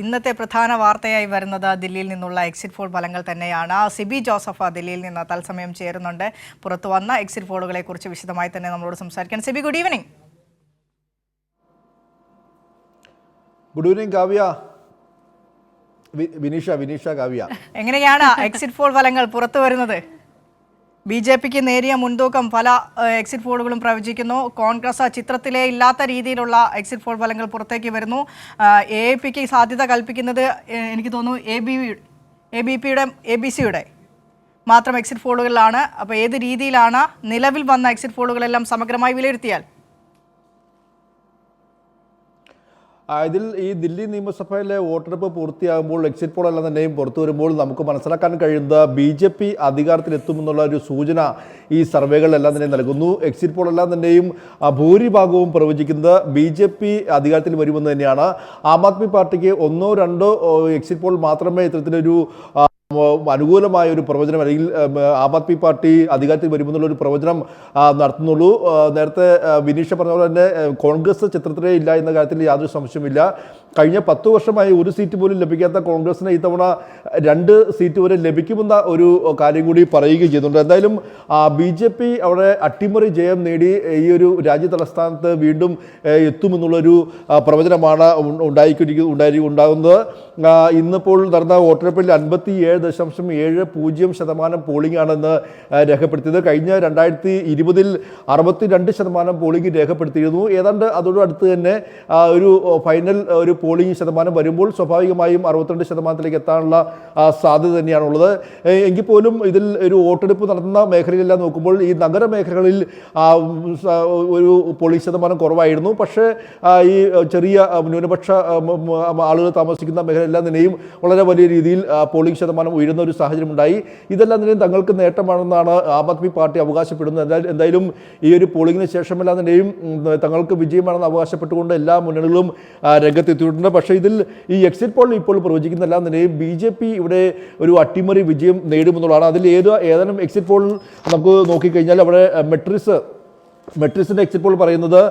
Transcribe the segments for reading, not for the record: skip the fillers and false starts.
ഇന്നത്തെ പ്രധാന വാർത്തയായി വരുന്നത് ദില്ലിയിൽ നിന്നുള്ള എക്സിറ്റ് പോൾ ഫലങ്ങൾ തന്നെയാണ്. സിബി ജോസഫ് ദില്ലിയിൽ നിന്ന് തത്സമയം ചേരുന്നുണ്ട്. പുറത്തു വന്ന എക്സിറ്റ് പോളുകളെ കുറിച്ച് വിശദമായി തന്നെ നമ്മളോട് സംസാരിക്കാൻ. Sibi, good evening. Good evening Kavya. Vineesha Kavya, എങ്ങനെയാണ് എക്സിറ്റ് പോൾ ഫലങ്ങൾ പുറത്തു വരുന്നത്? ബി.ജെ.പിക്ക് നേരിയ മുൻതൂക്കം പല എക്സിറ്റ് പോളുകളും പ്രവചിക്കുന്നു. കോൺഗ്രസ് ചിത്രത്തിലേ ഇല്ലാത്ത രീതിയിലുള്ള എക്സിറ്റ് പോൾ ഫലങ്ങൾ പുറത്തേക്ക് വരുന്നു. എ.പി.ക്ക് സാധ്യത കൽപ്പിക്കുന്നത് എനിക്ക് തോന്നുന്നു എ.ബി.സിയുടെ മാത്രം എക്സിറ്റ് പോളുകളിലാണ്. അപ്പോൾ ഏത് രീതിയിലാണ് നിലവിൽ വന്ന എക്സിറ്റ് പോളുകളെല്ലാം സമഗ്രമായി വിലയിരുത്തിയാൽ? ഇതിൽ ഈ ദില്ലി നിയമസഭയിലെ വോട്ടെടുപ്പ് പൂർത്തിയാകുമ്പോൾ എക്സിറ്റ് പോൾ എല്ലാം തന്നെയും പുറത്തു വരുമ്പോൾ നമുക്ക് മനസ്സിലാക്കാൻ കഴിയുന്നത് ബി.ജെ.പി അധികാരത്തിലെത്തുമെന്നുള്ള ഒരു സൂചന ഈ സർവേകളെല്ലാം തന്നെ നൽകുന്നു. എക്സിറ്റ് പോൾ എല്ലാം തന്നെയും ഭൂരിഭാഗവും പ്രവചിക്കുന്നത് ബി.ജെ.പി അധികാരത്തിൽ വരുമെന്ന് തന്നെയാണ്. ആം ആദ്മി പാർട്ടിക്ക് ഒന്നോ രണ്ടോ എക്സിറ്റ് പോൾ മാത്രമേ ഇത്തരത്തിലൊരു അനുകൂലമായ ഒരു പ്രവചനം അല്ലെങ്കിൽ ആം ആദ്മി പാർട്ടി അധികാരത്തിൽ വരുമെന്നുള്ളൊരു പ്രവചനം നടത്തുന്നുള്ളൂ. നേരത്തെ വിനീഷ പറഞ്ഞ പോലെ തന്നെ കോൺഗ്രസ് ചിത്രത്തിലേ ഇല്ല എന്ന കാര്യത്തിൽ യാതൊരു സംശയമില്ല. കഴിഞ്ഞ 10 വർഷമായി ഒരു സീറ്റ് പോലും ലഭിക്കാത്ത കോൺഗ്രസിന് ഇത്തവണ 2 സീറ്റ് വരെ ലഭിക്കുമെന്ന ഒരു കാര്യം കൂടി പറയുകയും ചെയ്യുന്നുണ്ട്. എന്തായാലും ബി.ജെ.പി അവിടെ അട്ടിമറി ജയം നേടി ഈ ഒരു രാജ്യ തലസ്ഥാനത്ത് വീണ്ടും എത്തുമെന്നുള്ളൊരു പ്രവചനമാണ് ഉണ്ടാകുന്നത്. ഇന്നിപ്പോൾ നടന്ന വോട്ടെടുപ്പിൽ 57.70% പോളിംഗ് ആണെന്ന് രേഖപ്പെടുത്തിയത്. കഴിഞ്ഞ 2020 62% പോളിംഗ് രേഖപ്പെടുത്തിയിരുന്നു. ഏതാണ്ട് അതോട് അടുത്ത് തന്നെ ഒരു ഫൈനൽ ഒരു പോളിംഗ് ശതമാനം വരുമ്പോൾ സ്വാഭാവികമായും 62% എത്താനുള്ള സാധ്യത തന്നെയാണുള്ളത്. എങ്കിൽ പോലും ഇതിൽ ഒരു വോട്ടെടുപ്പ് നടത്തുന്ന മേഖലയിലെല്ലാം നോക്കുമ്പോൾ ഈ നഗരമേഖലകളിൽ ഒരു പോളിംഗ് ശതമാനം കുറവായിരുന്നു. പക്ഷേ ഈ ചെറിയ ന്യൂനപക്ഷ ആളുകൾ താമസിക്കുന്ന മേഖലയെല്ലാം തന്നെയും വളരെ വലിയ രീതിയിൽ പോളിംഗ് ശതമാനം ഉയരുന്ന ഒരു സാഹചര്യം ഉണ്ടായി. ഇതെല്ലാം തന്നെയും തങ്ങൾക്ക് നേട്ടമാണെന്നാണ് ആം ആദ്മി പാർട്ടി അവകാശപ്പെടുന്നത്. എന്തായാലും ഈ ഒരു പോളിംഗിന് ശേഷമെല്ലാം തന്നെയും തങ്ങൾക്ക് വിജയമാണെന്ന് അവകാശപ്പെട്ടുകൊണ്ട് എല്ലാ മുന്നണികളും രംഗത്തെത്തിയിട്ടുണ്ട്. പക്ഷേ ഇതിൽ ഈ എക്സിറ്റ് പോൾ ഇപ്പോൾ പ്രവചിക്കുന്നതെല്ലാം തന്നെയും ബി.ജെ.പി ഇവിടെ ഒരു അട്ടിമറി വിജയം നേടുമെന്നുള്ളതാണ്. അതിൽ ഏതാനും എക്സിറ്റ് പോൾ നമുക്ക് നോക്കിക്കഴിഞ്ഞാൽ അവിടെ മെട്രിക്സിൻ്റെ എക്സിറ്റ് പോൾ പറയുന്നത്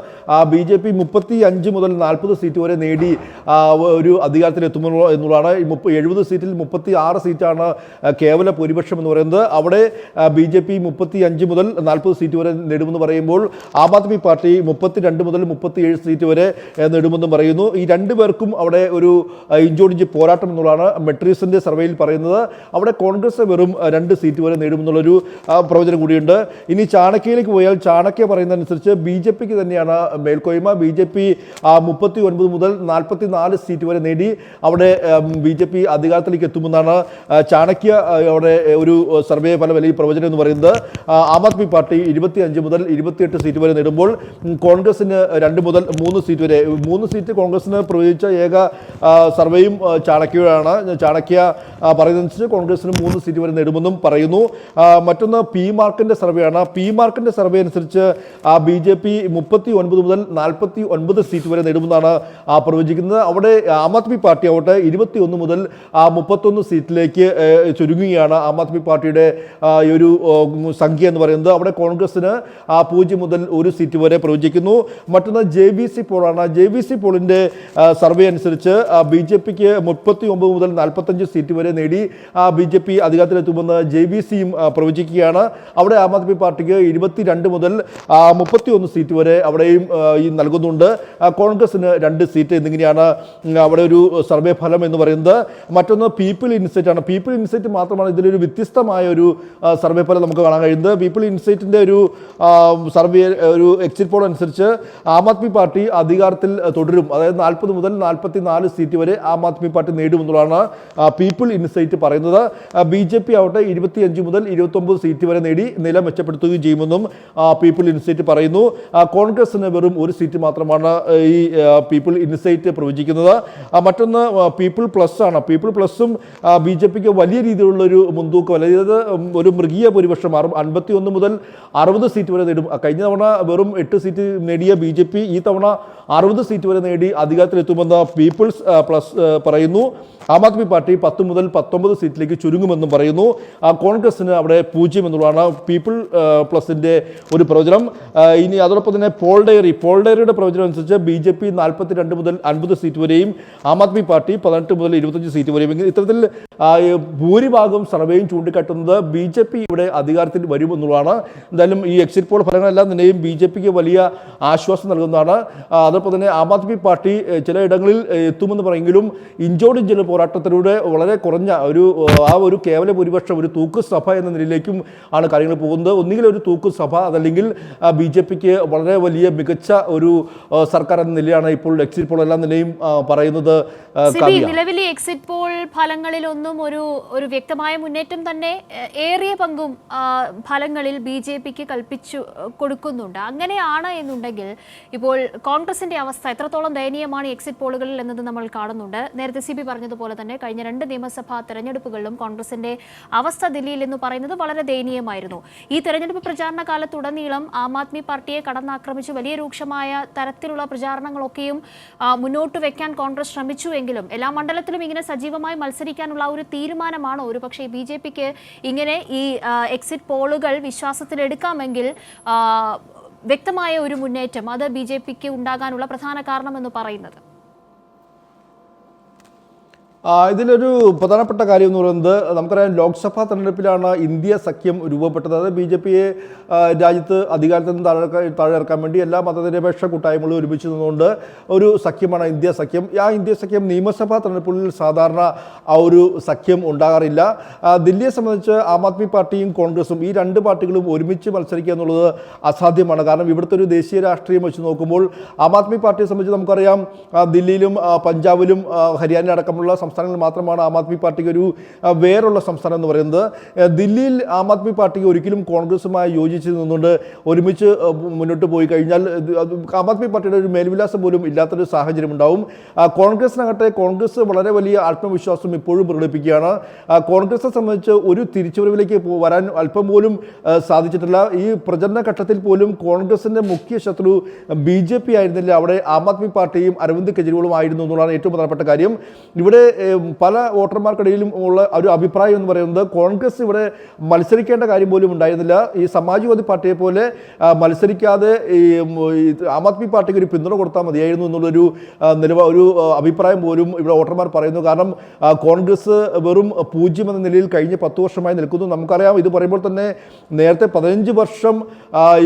ബി.ജെ.പി 35 മുതൽ 40 സീറ്റ് വരെ നേടി ഒരു അധികാരത്തിലെത്തുമെന്നുള്ള എന്നുള്ളതാണ്. 70 സീറ്റിൽ 36 സീറ്റാണ് കേവല ഭൂരിപക്ഷം എന്ന് പറയുന്നത്. അവിടെ ബി.ജെ.പി 35 മുതൽ 40 സീറ്റ് വരെ നേടുമെന്ന് പറയുമ്പോൾ ആം ആദ്മി പാർട്ടി 32 മുതൽ 37 സീറ്റ് വരെ നേടുമെന്നും പറയുന്നു. ഈ രണ്ടു പേർക്കും അവിടെ ഒരു ഇഞ്ചോടിഞ്ച് പോരാട്ടം എന്നുള്ളതാണ് മെട്രിക്സിൻ്റെ സർവേയിൽ പറയുന്നത്. അവിടെ കോൺഗ്രസ് വെറും 2 സീറ്റ് വരെ നേടുമെന്നുള്ളൊരു പ്രവചനം കൂടിയുണ്ട്. ഇനി ചാണക്യയിലേക്ക് പോയാൽ ചാണക്യ പറയുന്നത് അനുസരിച്ച് ബി.ജെ.പിക്ക് തന്നെയാണ് മേൽക്കോയ്മ. ബി.ജെ.പി 39 മുതൽ 44 സീറ്റ് വരെ നേടി അവിടെ ബി.ജെ.പി അധികാരത്തിലേക്ക് എത്തുമെന്നാണ് ചാണക്യ അവിടെ ഒരു സർവേ ഫല വലിയ പ്രവചനം എന്ന് പറയുന്നത്. ആം ആദ്മി പാർട്ടി 25 മുതൽ 28 സീറ്റ് വരെ നേടുമ്പോൾ കോൺഗ്രസിന് 2 മുതൽ 3 സീറ്റ് വരെ 3 സീറ്റ് കോൺഗ്രസിന് പ്രവചിച്ച ഏക സർവേയും ചാണക്യയാണ്. ചാണക്യ പറയുന്നതനുസരിച്ച് കോൺഗ്രസിന് 3 സീറ്റ് വരെ നേടുമെന്നും പറയുന്നു. മറ്റൊന്ന് പി മാർക്കിൻ്റെ സർവേയാണ്. പി മാർക്കിൻ്റെ സർവേ അനുസരിച്ച് ബി.ജെ.പി 39 മുതൽ 49 സീറ്റ് വരെ നേടുമെന്നാണ് പ്രവചിക്കുന്നത്. അവിടെ ആം ആദ്മി പാർട്ടി ആവട്ടെ 21 മുതൽ 31 സീറ്റിലേക്ക് ചുരുങ്ങുകയാണ് ആം ആദ്മി പാർട്ടിയുടെ ഒരു സംഖ്യ എന്ന് പറയുന്നത്. അവിടെ കോൺഗ്രസിന് 0 മുതൽ 1 സീറ്റ് വരെ പ്രവചിക്കുന്നു. മറ്റൊന്ന് JVC പോളാണ്. JVC പോളിൻ്റെ സർവേ അനുസരിച്ച് ബി.ജെ.പിക്ക് 39 മുതൽ 45 സീറ്റ് വരെ നേടി ബി.ജെ.പി അധികാരത്തിലെത്തുമെന്ന് JVCയും പ്രവചിക്കുകയാണ്. അവിടെ ആം ആദ്മി പാർട്ടിക്ക് 22 മുതൽ 31 സീറ്റ് വരെ അവിടെയും ഈ നൽകുന്നുണ്ട്. കോൺഗ്രസിന് 2 സീറ്റ് എന്നിങ്ങനെയാണ് അവിടെ ഒരു സർവേ ഫലം എന്ന് പറയുന്നത്. മറ്റൊന്ന് പീപ്പിൾ ഇൻസൈറ്റ് ആണ്. പീപ്പിൾ ഇൻസൈറ്റ് മാത്രമാണ് ഇതിലൊരു വ്യത്യസ്തമായ ഒരു സർവേ ഫലം നമുക്ക് കാണാൻ കഴിയുന്നത്. പീപ്പിൾ ഇൻസൈറ്റിൻ്റെ ഒരു സർവേ ഒരു എക്സിറ്റ് പോൾ അനുസരിച്ച് ആം ആദ്മി പാർട്ടി അധികാരത്തിൽ തുടരും. അതായത് 40 മുതൽ 44 സീറ്റ് വരെ Aam Aadmi party നേടുമെന്നുള്ളതാണ് people insight പറയുന്നത്. ബി.ജെ.പി ആവട്ടെ 25 മുതൽ 29 സീറ്റ് വരെ നേടി നില മെച്ചപ്പെടുത്തുകയും ചെയ്യുമെന്നും പീപ്പിൾ ഇൻസൈറ്റ് പറയുന്നു. കോൺഗ്രസിന് വെറും 1 സീറ്റ് മാത്രമാണ് ഈ പീപ്പിൾ ഇൻസൈറ്റ് പ്രവചിക്കുന്നത്. മറ്റൊന്ന് പീപ്പിൾ പ്ലസ് ആണ്. പീപ്പിൾ പ്ലസും ബി.ജെ.പിക്ക് വലിയ രീതിയിലുള്ളൊരു മുൻതൂക്കം, അതായത് ഒരു മൃഗീയ ഭൂരിപക്ഷം 51 മുതൽ 60 സീറ്റ് വരെ നേടും. കഴിഞ്ഞ തവണ വെറും 8 സീറ്റ് നേടിയ ബി.ജെ.പി ഈ തവണ 60 സീറ്റ് വരെ നേടി അധികാരത്തിലെത്തുമെന്ന് പീപ്പിൾസ് പ്ലസ് പറയുന്നു. ആം ആദ്മി പാർട്ടി 10 മുതൽ 19 സീറ്റിലേക്ക് ചുരുങ്ങുമെന്നും പറയുന്നു. കോൺഗ്രസിന് അവിടെ 0 എന്നുള്ളതാണ് പീപ്പിൾ പ്ലസിന്റെ ഒരു പ്രവചനം. ഇനി അതോടൊപ്പം തന്നെ പോൾ ഡയറിയുടെ പ്രവചനം അനുസരിച്ച് BJP 42 മുതൽ 50 സീറ്റ് വരെയും ആം ആദ്മി പാർട്ടി 18 മുതൽ 25 സീറ്റ് വരെയും. ഇത്തരത്തിൽ ഭൂരിഭാഗം സർവേയും ചൂണ്ടിക്കാട്ടുന്നത് BJP ഇവിടെ അധികാരത്തിൽ വരുമെന്നുള്ളതാണ്. എന്തായാലും ഈ എക്സിറ്റ് പോൾ ഫലങ്ങളെല്ലാം തന്നെയും BJPക്ക് വലിയ ആശ്വാസം നൽകുന്നതാണ്. അതോടൊപ്പം തന്നെ ആം ആദ്മി പാർട്ടി ചിലയിടങ്ങളിൽ എത്തുമെന്ന് പറയെങ്കിലും ഇഞ്ചോടിഞ്ചിന് പോരാട്ടത്തിലൂടെ വളരെ കുറഞ്ഞ ഒരു കേവല ഭൂരിപക്ഷം ഒരു തൂക്കുസഭ എന്ന നിലയിലേക്കും ആണ് കാര്യങ്ങൾ പോകുന്നത്. ഒന്നുകിൽ ഒരു തൂക്കുസഭ അതല്ലെങ്കിൽ BJPക്ക് വളരെ വലിയ മികച്ച ഒരു സർക്കാർ എന്ന നിലയാണ് ഇപ്പോൾ എക്സിറ്റ് പോൾ എല്ലാം തന്നെയും പറയുന്നത്. നിലവിലെ എക്സിറ്റ് പോൾ ഫലങ്ങളിലൊന്നും ഒരു വ്യക്തമായ മുന്നേറ്റം തന്നെ ഏറിയ പങ്കും ഫലങ്ങളിൽ BJPക്ക് കൽപ്പിച്ചു കൊടുക്കുന്നുണ്ട്. അങ്ങനെയാണ് എന്നുണ്ടെങ്കിൽ ഇപ്പോൾ കോൺഗ്രസിന്റെ അവസ്ഥ എത്രത്തോളം ദയനീയമാണ് എക്സിറ്റ് പോളുകളിൽ എന്നത് നമ്മൾ കാണുന്നുണ്ട്. നേരത്തെ CB പറഞ്ഞതുപോലെ തന്നെ കഴിഞ്ഞ 2 നിയമസഭാ തെരഞ്ഞെടുപ്പുകളിലും കോൺഗ്രസിന്റെ അവസ്ഥ ദില്ലിയിൽ എന്ന് പറയുന്നത് വളരെ ദയനീയമായിരുന്നു. ഈ തെരഞ്ഞെടുപ്പ് പ്രചാരണ കാലത്തുടനീളം ആം ആദ്മി പാർട്ടിയെ കടന്നാക്രമിച്ച് വലിയ രൂക്ഷമായ തരത്തിലുള്ള പ്രചാരണങ്ങളൊക്കെയും മുന്നോട്ട് വെക്കാൻ കോൺഗ്രസ് ശ്രമിച്ചുവെങ്കിലും എല്ലാ മണ്ഡലത്തിലും ഇങ്ങനെ സജീവമായി മത്സരിക്കാനുള്ള ഒരു തീരുമാനമാണോ ഒരുപക്ഷെ BJPക്ക് ഇങ്ങനെ ഈ എക്സിറ്റ് പോളുകൾ വിശ്വാസത്തിലെടുക്കാമെങ്കിൽ വ്യക്തമായ ഒരു മുന്നേറ്റം അത് BJPക്ക് ഉണ്ടാകാനുള്ള പ്രധാന കാരണമെന്ന് പറയുന്നത്? ഇതിലൊരു പ്രധാനപ്പെട്ട കാര്യം എന്ന് പറയുന്നത് നമുക്കറിയാം ലോക്സഭാ തെരഞ്ഞെടുപ്പിലാണ് ഇന്ത്യ സഖ്യം രൂപപ്പെട്ടത്. അത് BJPയെ രാജ്യത്ത് അധികാരത്തിൽ നിന്ന് താഴെ ഇറക്കാൻ വേണ്ടി എല്ലാ മതനിരപേക്ഷ കൂട്ടായ്മകളും ഒരുമിച്ച് നിന്നുകൊണ്ട് ഒരു സഖ്യമാണ് ഇന്ത്യ സഖ്യം. ഇന്ത്യ സഖ്യം നിയമസഭാ തെരഞ്ഞെടുപ്പുകളിൽ സാധാരണ ഒരു സഖ്യം ഉണ്ടാകാറില്ല. ദില്ലിയെ സംബന്ധിച്ച് ആം ആദ്മി പാർട്ടിയും കോൺഗ്രസും ഈ 2 പാർട്ടികളും ഒരുമിച്ച് മത്സരിക്കുക എന്നുള്ളത് അസാധ്യമാണ്. കാരണം ഇവിടുത്തെ ഒരു ദേശീയ രാഷ്ട്രീയം വെച്ച് നോക്കുമ്പോൾ ആം ആദ്മി പാർട്ടിയെ സംബന്ധിച്ച് നമുക്കറിയാം ദില്ലിയിലും പഞ്ചാബിലും ഹരിയാന അടക്കമുള്ള സംസ്ഥാനങ്ങളിൽ മാത്രമാണ് ആം ആദ്മി പാർട്ടിക്ക് ഒരു വേറുള്ള സംസ്ഥാനം എന്ന് പറയുന്നത്. ദില്ലിയിൽ ആം ആദ്മി പാർട്ടിക്ക് ഒരിക്കലും കോൺഗ്രസുമായി യോജിച്ച് നിന്നുകൊണ്ട് ഒരുമിച്ച് മുന്നോട്ട് പോയി കഴിഞ്ഞാൽ ആം ആദ്മി പാർട്ടിയുടെ ഒരു മേൽവിലാസം പോലും ഇല്ലാത്തൊരു സാഹചര്യം ഉണ്ടാവും. കോൺഗ്രസിനകട്ടെ കോൺഗ്രസ് വളരെ വലിയ ആത്മവിശ്വാസം ഇപ്പോഴും പ്രകടിപ്പിക്കുകയാണ്. കോൺഗ്രസിനെ സംബന്ധിച്ച് ഒരു തിരിച്ചുവരവിലേക്ക് വരാൻ അല്പം പോലും സാധിച്ചിട്ടില്ല. ഈ പ്രചരണ ഘട്ടത്തിൽ പോലും കോൺഗ്രസിൻ്റെ മുഖ്യ ശത്രു BJP ആയിരുന്നില്ല, അവിടെ ആം ആദ്മി പാർട്ടിയും അരവിന്ദ് കെജ്രിവാളും ആയിരുന്നു എന്നുള്ളതാണ് ഏറ്റവും പ്രധാനപ്പെട്ട കാര്യം. ഇവിടെ പല വോട്ടർമാർക്കിടയിലും ഉള്ള ഒരു അഭിപ്രായം എന്ന് പറയുന്നത് കോൺഗ്രസ് ഇവിടെ മത്സരിക്കേണ്ട കാര്യം പോലും ഉണ്ടായിരുന്നില്ല. ഈ സമാജ്വാദി പാർട്ടിയെ പോലെ മത്സരിക്കാതെ ഈ ആം ആദ്മി പാർട്ടിക്ക് ഒരു പിന്തുണ കൊടുത്താൽ മതിയായിരുന്നു എന്നുള്ളൊരു ഒരു അഭിപ്രായം പോലും ഇവിടെ വോട്ടർമാർ പറയുന്നു. കാരണം കോൺഗ്രസ് വെറും 0 എന്ന നിലയിൽ കഴിഞ്ഞ 10 വർഷമായി നിൽക്കുന്നു. നമുക്കറിയാം, ഇത് പറയുമ്പോൾ തന്നെ നേരത്തെ 15 വർഷം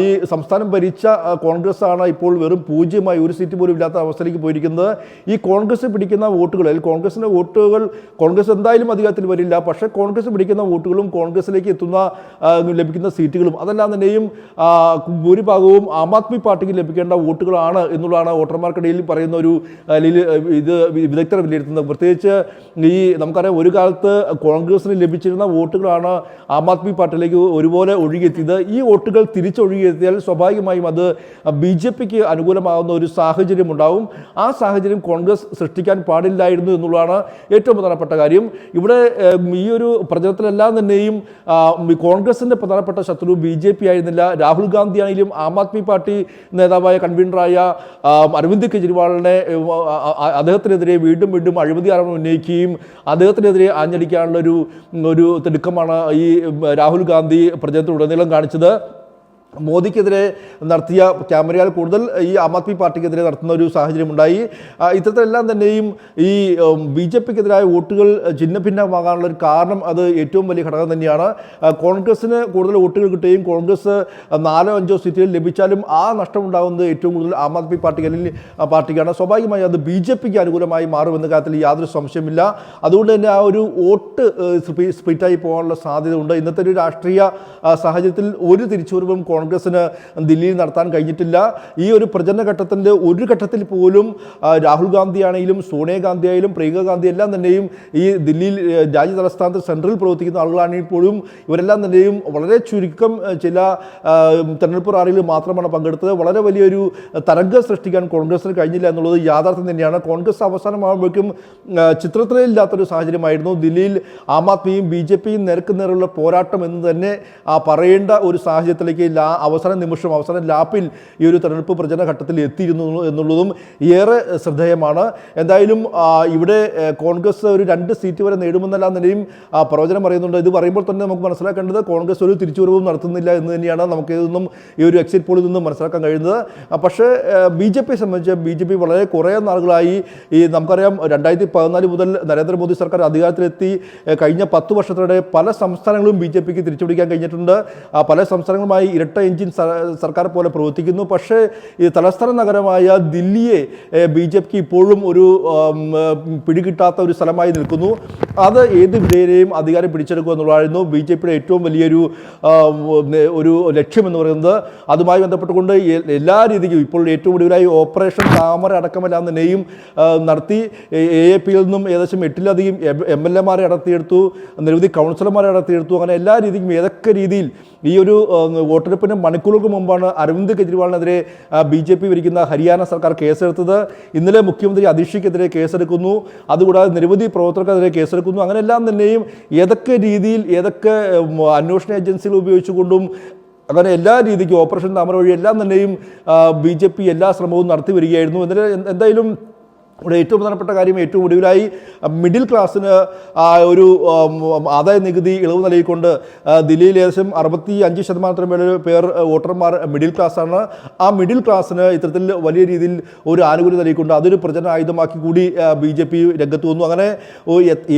ഈ സംസ്ഥാനം ഭരിച്ച കോൺഗ്രസ് ആണ് ഇപ്പോൾ വെറും 0 ഒരു സീറ്റ് പോലും ഇല്ലാത്ത അവസ്ഥയിലേക്ക് പോയിരിക്കുന്നത്. ഈ കോൺഗ്രസ് പിടിക്കുന്ന വോട്ടുകളിൽ കോൺഗ്രസിൻ്റെ വോട്ടുകൾ കോൺഗ്രസ് എന്തായാലും അധികാരത്തിൽ വരില്ല. പക്ഷേ കോൺഗ്രസ് പിടിക്കുന്ന വോട്ടുകളും കോൺഗ്രസിലേക്ക് ലഭിക്കുന്ന സീറ്റുകളും അതെല്ലാം തന്നെയും ഭൂരിഭാഗവും ആം ആദ്മി പാർട്ടിക്ക് ലഭിക്കേണ്ട വോട്ടുകളാണ് എന്നുള്ളതാണ് വോട്ടർമാർക്കിടയിൽ പറയുന്ന ഒരു ഇത് വിദഗ്ധർ വിലയിരുത്തുന്നത്. പ്രത്യേകിച്ച് ഈ നമുക്കറിയാം, ഒരു കാലത്ത് കോൺഗ്രസിന് ലഭിച്ചിരുന്ന വോട്ടുകളാണ് ആം ആദ്മി പാർട്ടിയിലേക്ക് ഒരുപോലെ ഒഴുകിയെത്തിയത്. ഈ വോട്ടുകൾ തിരിച്ചൊഴുകിയെത്തിയാൽ സ്വാഭാവികമായും അത് BJPക്ക് അനുകൂലമാകുന്ന ഒരു സാഹചര്യം ഉണ്ടാവും. ആ സാഹചര്യം കോൺഗ്രസ് സൃഷ്ടിക്കാൻ പാടില്ലായിരുന്നു എന്നുള്ളതാണ് ഏറ്റവും പ്രധാനപ്പെട്ട കാര്യം. ഇവിടെ ഈ ഒരു പ്രചരണത്തിലെല്ലാം തന്നെയും കോൺഗ്രസിൻ്റെ പ്രധാനപ്പെട്ട ശത്രു BJP ആയിരുന്നില്ല. രാഹുൽ ഗാന്ധി ആണെങ്കിലും ആം ആദ്മി പാർട്ടി നേതാവായ കൺവീനറായ അരവിന്ദ് കെജ്രിവാളിനെ അദ്ദേഹത്തിനെതിരെ വീണ്ടും അഴിമതി ആരോപണം ഉന്നയിക്കുകയും അദ്ദേഹത്തിനെതിരെ ആഞ്ഞടിക്കാനുള്ള ഒരു തിടുക്കമാണ് ഈ രാഹുൽ ഗാന്ധി പ്രചരണത്തിലുടനീളം കാണിച്ചത്. മോദിക്കെതിരെ നടത്തിയ ക്യാമറയാൽ കൂടുതൽ ഈ ആം ആദ്മി പാർട്ടിക്കെതിരെ നടത്തുന്ന ഒരു സാഹചര്യം ഉണ്ടായി. ഇത്തരത്തിലെല്ലാം തന്നെയും ഈ BJPക്കെതിരായ വോട്ടുകൾ ഛിന്നഭിന്നമാകാനുള്ള ഒരു കാരണം അത് ഏറ്റവും വലിയ ഘടകം തന്നെയാണ്. കോൺഗ്രസ്സിന് കൂടുതൽ വോട്ടുകൾ കിട്ടുകയും കോൺഗ്രസ് 4-5 സീറ്റുകൾ ലഭിച്ചാലും ആ നഷ്ടമുണ്ടാകുന്നത് ഏറ്റവും കൂടുതൽ ആം ആദ്മി പാർട്ടിക്കാണ്. സ്വാഭാവികമായി അത് BJPക്ക് അനുകൂലമായി മാറുമെന്ന കാര്യത്തിൽ യാതൊരു സംശയമില്ല. അതുകൊണ്ട് തന്നെ ആ ഒരു വോട്ട് സ്പ്ലിറ്റായി പോകാനുള്ള സാധ്യത ഉണ്ട്. ഇന്നത്തെ ഒരു രാഷ്ട്രീയ സാഹചര്യത്തിൽ ഒരു തിരിച്ചുവരവും കോൺഗ്രസിന് ദില്ലിയിൽ നടത്താൻ കഴിഞ്ഞിട്ടില്ല. ഈ ഒരു പ്രചരണ ഘട്ടത്തിൻ്റെ ഒരു ഘട്ടത്തിൽ പോലും രാഹുൽ ഗാന്ധി ആണെങ്കിലും സോണിയാഗാന്ധി ആയാലും പ്രിയങ്ക ഗാന്ധി എല്ലാം തന്നെയും ഈ ദില്ലിയിൽ രാജ്യ തലസ്ഥാനത്ത് സെൻട്രൽ പ്രവർത്തിക്കുന്ന ആളുകളാണെങ്കിൽ പോലും ഇവരെല്ലാം തന്നെയും വളരെ ചുരുക്കം ചില തെരഞ്ഞെടുപ്പ് റാലികളിൽ മാത്രമാണ് പങ്കെടുത്തത്. വളരെ വലിയൊരു തരംഗം സൃഷ്ടിക്കാൻ കോൺഗ്രസിന് കഴിഞ്ഞില്ല എന്നുള്ളത് യാഥാർത്ഥ്യം തന്നെയാണ്. കോൺഗ്രസ് അവസാനമാകുമ്പോഴേക്കും ചിത്രത്തിലില്ലാത്തൊരു സാഹചര്യമായിരുന്നു. ദില്ലിയിൽ ആം ആദ്മിയും BJPയും നേർക്കുനേറുള്ള പോരാട്ടം എന്ന് തന്നെ പറയേണ്ട ഒരു സാഹചര്യത്തിലേക്ക് അവസാന നിമിഷം അവസാന ലാപ്പിൽ ഈ ഒരു തെരഞ്ഞെടുപ്പ് പ്രചരണ ഘട്ടത്തിൽ എത്തിയിരുന്നു എന്നുള്ളതും ഏറെ ശ്രദ്ധേയമാണ്. എന്തായാലും ഇവിടെ കോൺഗ്രസ് ഒരു 2 സീറ്റ് വരെ നേടുമെന്നെല്ലാം നിലയും പ്രവചനം പറയുന്നുണ്ട്. ഇത് പറയുമ്പോൾ തന്നെ നമുക്ക് മനസ്സിലാക്കേണ്ടത് കോൺഗ്രസ് ഒരു തിരിച്ചുവരവും നടത്തുന്നില്ല എന്ന് തന്നെയാണ് നമുക്ക് ഇതൊന്നും ഈ ഒരു എക്സിറ്റ് പോളിൽ നിന്നും മനസ്സിലാക്കാൻ കഴിയുന്നത്. പക്ഷേ BJP സംബന്ധിച്ച് BJP വളരെ കുറേ നാളുകളായി നമുക്കറിയാം 2014 മുതൽ നരേന്ദ്രമോദി സർക്കാർ അധികാരത്തിലെത്തി കഴിഞ്ഞ 10 വർഷത്തിനിടെ പല സംസ്ഥാനങ്ങളും BJPക്ക് തിരിച്ചുപിടിക്കാൻ കഴിഞ്ഞിട്ടുണ്ട്. പല സംസ്ഥാനങ്ങളുമായി ഇരട്ട എഞ്ചിൻ സർക്കാർ പോലെ പ്രവർത്തിക്കുന്നു. പക്ഷേ ഈ തലസ്ഥാന നഗരമായ ദില്ലിയെ BJPക്ക് ഇപ്പോഴും ഒരു പിടികിട്ടാത്ത ഒരു സ്ഥലമായി നിൽക്കുന്നു. അത് ഏത് വിധേയരെയും അധികാരം പിടിച്ചെടുക്കുക എന്നുള്ളതായിരുന്നു BJPയുടെ ഏറ്റവും വലിയൊരു ലക്ഷ്യം എന്ന് പറയുന്നത്. അതുമായി ബന്ധപ്പെട്ടുകൊണ്ട് എല്ലാ രീതിക്കും ഇപ്പോൾ ഏറ്റവും ഒടുവിലായി ഓപ്പറേഷൻ താമര അടക്കമെല്ലാം തന്നെയും നടത്തി. AAPയിൽ നിന്നും ഏകദേശം 8ലധികം MLA-മാരെ അടർത്തിയെടുത്തു, നിരവധി കൗൺസിലർമാരെ അടർത്തിയെടുത്തു. അങ്ങനെ എല്ലാ രീതിക്കും ഏതൊക്കെ രീതിയിൽ ഈ ഒരു വോട്ടെടുപ്പിന് മണിക്കൂറുകൾക്ക് മുമ്പാണ് അരവിന്ദ് കെജ്രിവാളിനെതിരെ BJP ഭരിക്കുന്ന ഹരിയാന സർക്കാർ കേസെടുത്തത്. ഇന്നലെ മുഖ്യമന്ത്രി അതീഷിക്കെതിരെ കേസെടുക്കുന്നു. അതുകൂടാതെ നിരവധി പ്രവർത്തകർക്കെതിരെ കേസെടുക്കുന്നു. അങ്ങനെയെല്ലാം തന്നെയും ഏതൊക്കെ രീതിയിൽ ഏതൊക്കെ അന്വേഷണ ഏജൻസികൾ ഉപയോഗിച്ചുകൊണ്ടും അങ്ങനെ എല്ലാ രീതിക്കും ഓപ്പറേഷൻ താമര വഴി എല്ലാം തന്നെയും BJP എല്ലാ ശ്രമവും നടത്തി വരികയായിരുന്നു. എന്തായാലും ഇവിടെ ഏറ്റവും പ്രധാനപ്പെട്ട കാര്യം ഏറ്റവും ഒടുവിലായി മിഡിൽ ക്ലാസ്സിന് ഒരു ആദായ നികുതി ഇളവ് നൽകിക്കൊണ്ട് ദില്ലിയിൽ ഏകദേശം 65% പേർ വോട്ടർമാർ മിഡിൽ ക്ലാസ്സാണ്. ആ മിഡിൽ ക്ലാസ്സിന് ഇത്തരത്തിൽ വലിയ രീതിയിൽ ഒരു ആനുകൂല്യം നൽകിക്കൊണ്ട് അതൊരു പ്രചരണ ആയുധമാക്കി കൂടി BJP രംഗത്ത് വന്നു. അങ്ങനെ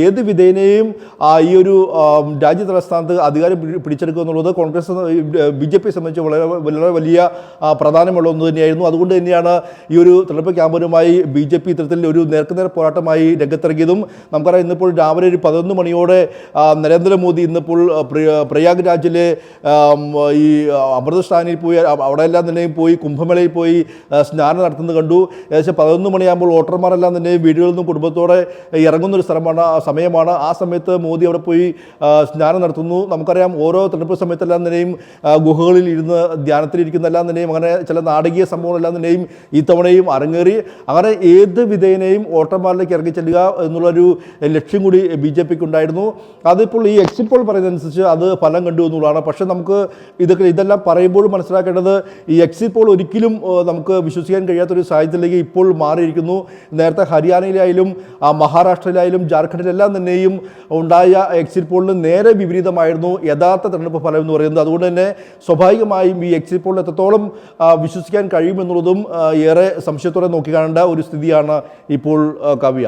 ഏത് വിധേനയും ഈ ഒരു രാജ്യ തലസ്ഥാനത്ത് അധികാരം പിടിച്ചെടുക്കുക എന്നുള്ളത് കോൺഗ്രസ് BJP സംബന്ധിച്ച് വളരെ വലിയ പ്രാധാന്യമുള്ള ഒന്ന് തന്നെയായിരുന്നു. അതുകൊണ്ട് തന്നെയാണ് ഈ ഒരു തെരഞ്ഞെടുപ്പ് ക്യാമ്പയിനുമായി BJP ഇത്തരത്തിൽ ഒരു നേർക്കുനേർ പോരാട്ടമായി രംഗത്തിറങ്ങിയതും. നമുക്കറിയാം ഇന്നിപ്പോൾ രാവിലെ ഒരു 11 മണിയോടെ നരേന്ദ്രമോദി ഇന്നിപ്പോൾ പ്രയാഗ്രാജിലെ ഈ അമൃതസ്ഥാനിൽ പോയി അവിടെയെല്ലാം തന്നെയും പോയി കുംഭമേളയിൽ പോയി സ്നാനം നടത്തുന്നത് കണ്ടു. ഏകദേശം 11 മണിയാകുമ്പോൾ വോട്ടർമാരെല്ലാം തന്നെ വീടുകളിൽ നിന്നും കുടുംബത്തോടെ ഇറങ്ങുന്നൊരു സമയമാണ്. ആ സമയത്ത് മോദി അവിടെ പോയി സ്നാനം നടത്തുന്നു. നമുക്കറിയാം ഓരോ തെരഞ്ഞെടുപ്പ് സമയത്തെല്ലാം തന്നെയും ഗുഹകളിൽ ഇരുന്ന് ധ്യാനത്തിലിരിക്കുന്നതെല്ലാം തന്നെയും അങ്ങനെ ചില നാടകീയ സംഭവങ്ങളെല്ലാം തന്നെയും ഈ തവണയും അരങ്ങേറി. അങ്ങനെ ഏത് വിധേയനെയും വോട്ടർമാരിലേക്ക് ഇറങ്ങി ചെല്ലുക എന്നുള്ളൊരു ലക്ഷ്യം കൂടി BJPക്ക് ഉണ്ടായിരുന്നു. അതിപ്പോൾ ഈ എക്സിറ്റ് പോൾ പറയുന്നതനുസരിച്ച് അത് ഫലം കണ്ടു എന്നുള്ളതാണ്. പക്ഷേ നമുക്ക് ഇതെല്ലാം പറയുമ്പോൾ മനസ്സിലാക്കേണ്ടത് ഈ എക്സിറ്റ് പോൾ ഒരിക്കലും നമുക്ക് വിശ്വസിക്കാൻ കഴിയാത്തൊരു സാഹചര്യത്തിലേക്ക് ഇപ്പോൾ മാറിയിരിക്കുന്നു. നേരത്തെ ഹരിയാനയിലായാലും മഹാരാഷ്ട്രയിലായാലും ജാർഖണ്ഡിലെല്ലാം തന്നെയും ഉണ്ടായ എക്സിറ്റ് പോളിന് നേരെ വിപരീതമായിരുന്നു യഥാർത്ഥ തെരഞ്ഞെടുപ്പ് ഫലം എന്ന് പറയുന്നത്. അതുകൊണ്ട് തന്നെ സ്വാഭാവികമായും ഈ എക്സിറ്റ് പോളിൽ എത്രത്തോളം വിശ്വസിക്കാൻ കഴിയുമെന്നുള്ളതും ഏറെ സംശയത്തോടെ നോക്കിക്കാണേണ്ട ഒരു സ്ഥിതിയാണ് ഇപ്പോൾ കാവ്യ.